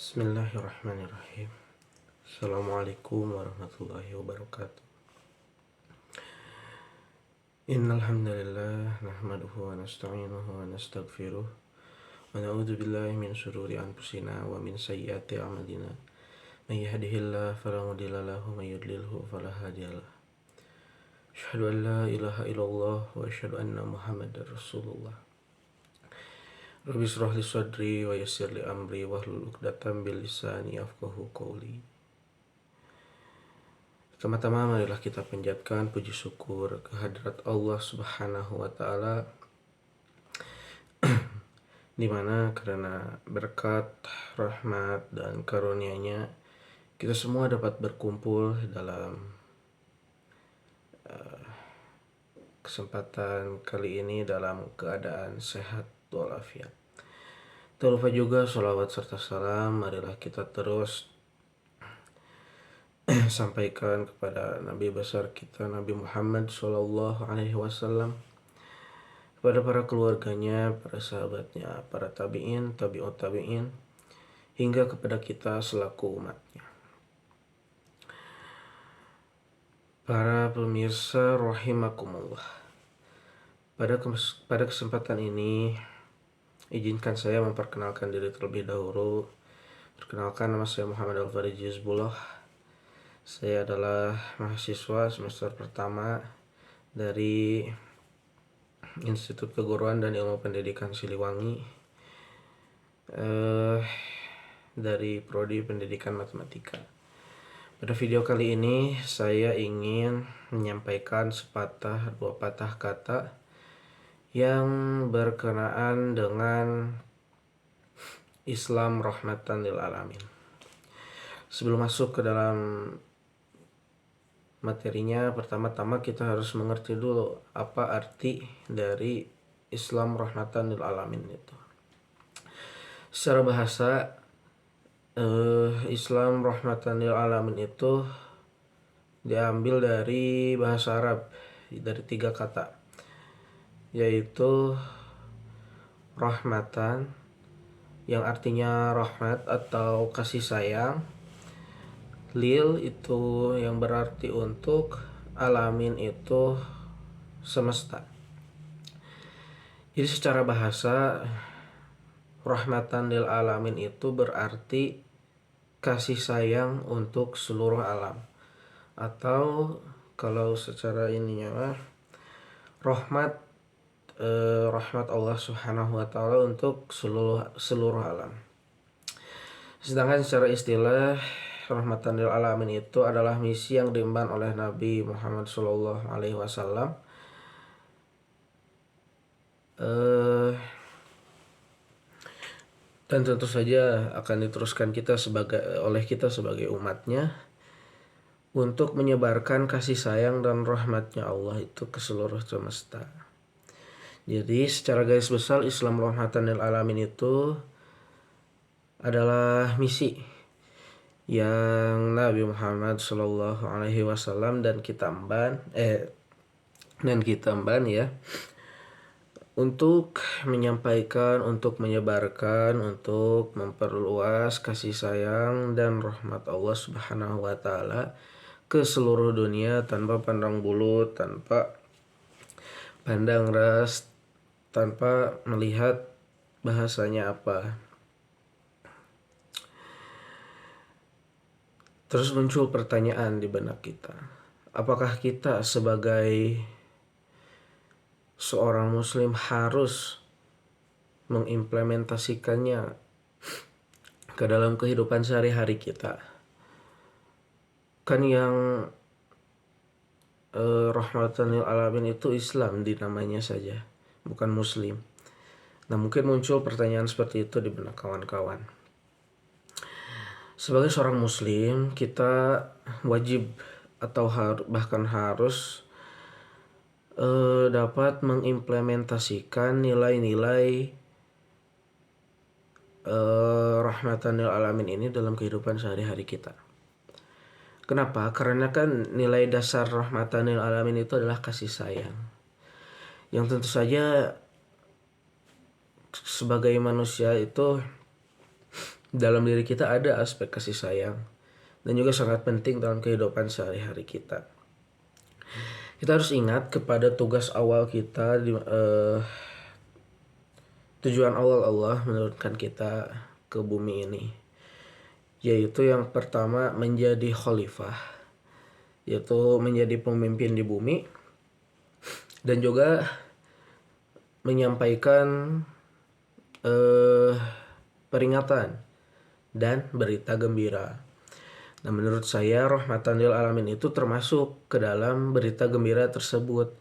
Bismillahirrahmanirrahim. Assalamualaikum warahmatullahi wabarakatuh. Innal hamdalillah nahmaduhu wa nasta'inuhu wa nastaghfiruh wa na'udzu billahi min shururi anfusina wa min sayyiati a'malina. May yahdihillahu fala mudilla lahu wa may yudlilhu fala hadiyalah. Asyhadu an la ilaha illallah wa asyhadu anna Muhammadar Rasulullah. Rabbi shrah li sadri wa yassir li amri wahlul 'uqdatam bil lisani yafqahu qawli. Pertama-tama marilah kita panjatkan puji syukur kehadirat Allah Subhanahu wa taala di mana karena berkat, rahmat dan karunia-Nya kita semua dapat berkumpul dalam kesempatan kali ini dalam keadaan sehat walafiat. Tak lupa juga sholawat serta salam marilah kita terus sampaikan kepada Nabi besar kita Nabi Muhammad Sallallahu Alaihi Wasallam, kepada para keluarganya, para sahabatnya, para tabi'in, tabi'ut tabi'in, hingga kepada kita selaku umatnya. Para pemirsa rahimakumullah, pada kesempatan ini izinkan saya memperkenalkan diri terlebih dahulu. Perkenalkan, nama saya Muhammad Al-Farid Jizbullah. Saya adalah mahasiswa semester pertama dari Institut Keguruan dan Ilmu Pendidikan Siliwangi, dari Prodi Pendidikan Matematika. Pada video kali ini saya ingin menyampaikan sepatah dua patah kata yang berkenaan dengan Islam rahmatan lil alamin. Sebelum masuk ke dalam materinya, pertama-tama kita harus mengerti dulu apa arti dari Islam rahmatan lil alamin itu. Secara bahasa, Islam rahmatan lil alamin itu diambil dari bahasa Arab, dari 3 kata, yaitu rahmatan yang artinya rahmat atau kasih sayang, lil itu yang berarti untuk, alamin itu semesta. Jadi secara bahasa, rahmatan lil alamin itu berarti kasih sayang untuk seluruh alam, atau kalau secara ininya rahmat Allah Subhanahu wa taala untuk seluruh alam. Sedangkan secara istilah, rahmatan lil alamin itu adalah misi yang diemban oleh Nabi Muhammad Sallallahu Alaihi Wasallam dan tentu saja akan diteruskan oleh kita sebagai umatnya untuk menyebarkan kasih sayang dan rahmatnya Allah itu ke seluruh semesta. Jadi secara garis besar Islam rahmatan lil alamin itu adalah misi yang Nabi Muhammad Sallallahu Alaihi Wasallam dan kita emban ya, untuk menyampaikan, untuk menyebarkan, untuk memperluas kasih sayang dan rahmat Allah Subhanahu wa taala ke seluruh dunia tanpa pandang bulu, tanpa pandang ras, tanpa melihat bahasanya apa. Terus muncul pertanyaan di benak kita, apakah kita sebagai seorang muslim harus mengimplementasikannya ke dalam kehidupan sehari-hari kita? Kan yang rahmatan lil alamin itu Islam di namanya saja, bukan muslim. Nah, mungkin muncul pertanyaan seperti itu di benak kawan-kawan. Sebagai seorang muslim, kita wajib atau bahkan harus dapat mengimplementasikan nilai-nilai rahmatan lil alamin ini dalam kehidupan sehari-hari kita. Kenapa? Karena kan nilai dasar rahmatan lil alamin itu adalah kasih sayang, yang tentu saja sebagai manusia itu dalam diri kita ada aspek kasih sayang dan juga sangat penting dalam kehidupan sehari-hari kita. Kita harus ingat kepada tugas awal kita, tujuan awal Allah menurunkan kita ke bumi ini, yaitu yang pertama menjadi khalifah, yaitu menjadi pemimpin di bumi, dan juga menyampaikan peringatan dan berita gembira. Nah, menurut saya rahmatan lil alamin itu termasuk ke dalam berita gembira tersebut.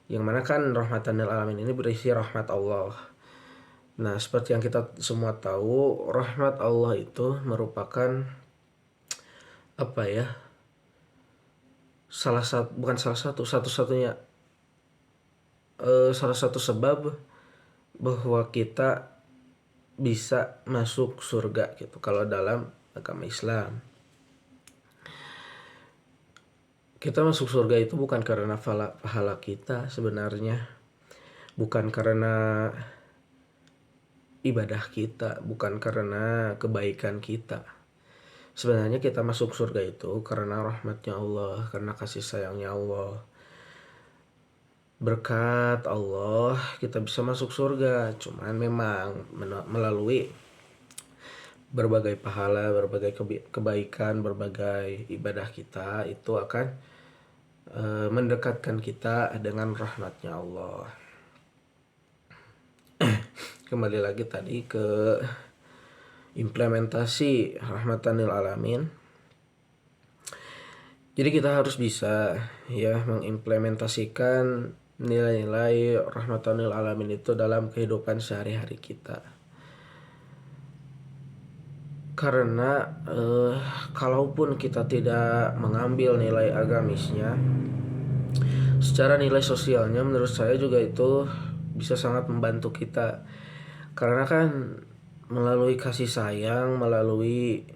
Yang mana kan rahmatan lil alamin ini berisi rahmat Allah. Nah, seperti yang kita semua tahu, rahmat Allah itu merupakan apa ya? Satu-satunya salah satu sebab bahwa kita bisa masuk surga gitu kalau dalam agama Islam. Kita masuk surga itu bukan karena pahala kita sebenarnya, bukan karena ibadah kita, bukan karena kebaikan kita. Sebenarnya kita masuk surga itu karena rahmatnya Allah, karena kasih sayangnya Allah. Berkat Allah kita bisa masuk surga, cuman memang melalui berbagai pahala, berbagai kebaikan, berbagai ibadah kita itu akan mendekatkan kita dengan rahmatnya Allah. Kembali lagi tadi ke implementasi rahmatan lil alamin. Jadi kita harus bisa ya mengimplementasikan nilai-nilai rahmatan lil alamin itu dalam kehidupan sehari-hari kita. Karena kalaupun kita tidak mengambil nilai agamisnya, secara nilai sosialnya menurut saya juga itu bisa sangat membantu kita. Karena kan melalui kasih sayang, melalui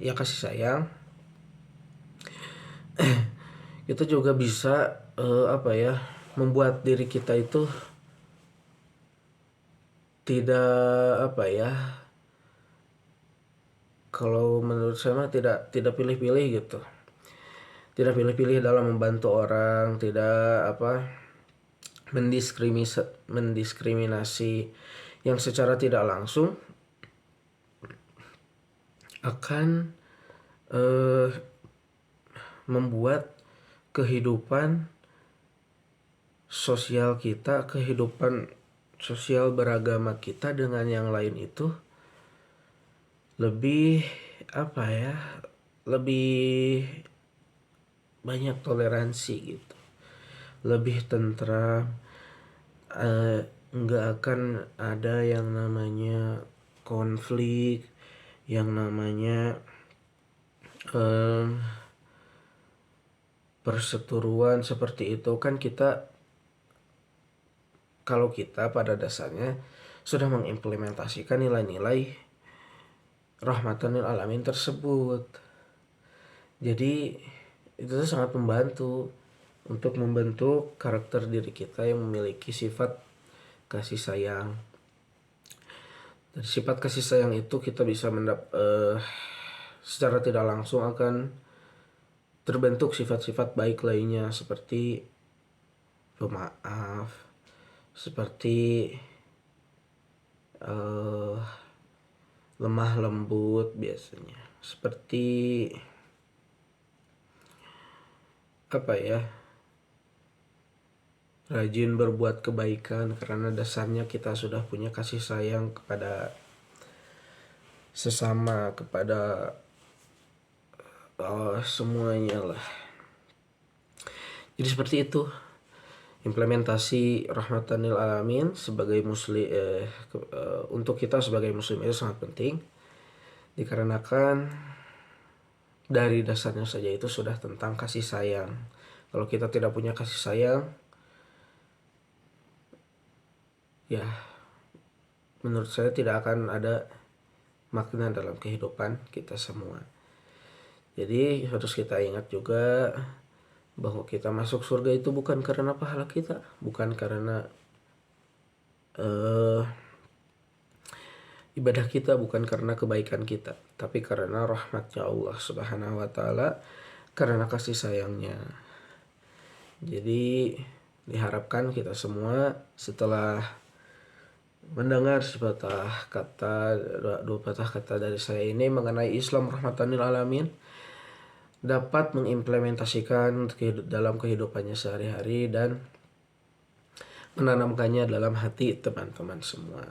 kasih sayang, kita juga bisa membuat diri kita itu tidak kalau menurut saya mah tidak pilih-pilih gitu. Tidak pilih-pilih dalam membantu orang, tidak mendiskriminasi yang secara tidak langsung akan membuat kehidupan sosial kita, kehidupan sosial beragama kita dengan yang lain itu lebih lebih banyak toleransi gitu, lebih tentram, nggak akan ada yang namanya konflik, yang namanya perseteruan seperti itu. Kan kalau kita pada dasarnya sudah mengimplementasikan nilai-nilai rahmatan lil alamin tersebut, jadi itu sangat membantu untuk membentuk karakter diri kita yang memiliki sifat kasih sayang. Dari sifat kasih sayang itu kita bisa secara tidak langsung akan terbentuk sifat-sifat baik lainnya seperti pemaaf, seperti lemah lembut biasanya, seperti rajin berbuat kebaikan karena dasarnya kita sudah punya kasih sayang kepada sesama, kepada semuanya lah. Jadi seperti itu implementasi rahmatan lil alamin sebagai muslim untuk kita sebagai muslim itu sangat penting, dikarenakan dari dasarnya saja itu sudah tentang kasih sayang. Kalau kita tidak punya kasih sayang, ya menurut saya tidak akan ada makna dalam kehidupan kita semua. Jadi harus kita ingat juga bahwa kita masuk surga itu bukan karena pahala kita, bukan karena ibadah kita bukan karena kebaikan kita, tapi karena rahmatnya Allah Subhanahu wa taala, karena kasih sayangnya. Jadi diharapkan kita semua setelah mendengar sepatah kata, dua patah kata dari saya ini mengenai Islam rahmatan lil alamin, dapat mengimplementasikan dalam kehidupannya sehari-hari dan menanamkannya dalam hati teman-teman semua.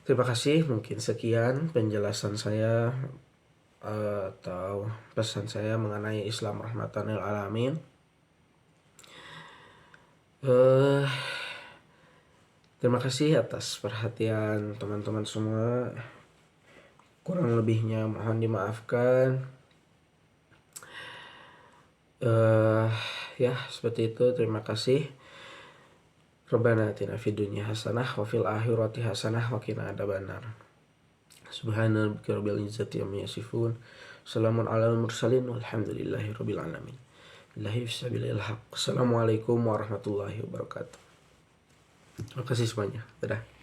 Terima kasih, mungkin sekian penjelasan saya atau pesan saya mengenai Islam rahmatan lil alamin. Terima kasih atas perhatian teman-teman semua. Kurang lebihnya mohon dimaafkan. Ya seperti itu. Terima kasih. Rabbana atina fid dunya hasanah wa fil akhirati hasanah wa qina adzabannar. Subhana rabbika rabbil izzati amma yasifun. Salamun alal mursalin walhamdulillahi rabbil alamin. Billahi fisabilil haq. Assalamualaikum warahmatullahi wabarakatuh. Terima kasih semuanya. Dadah.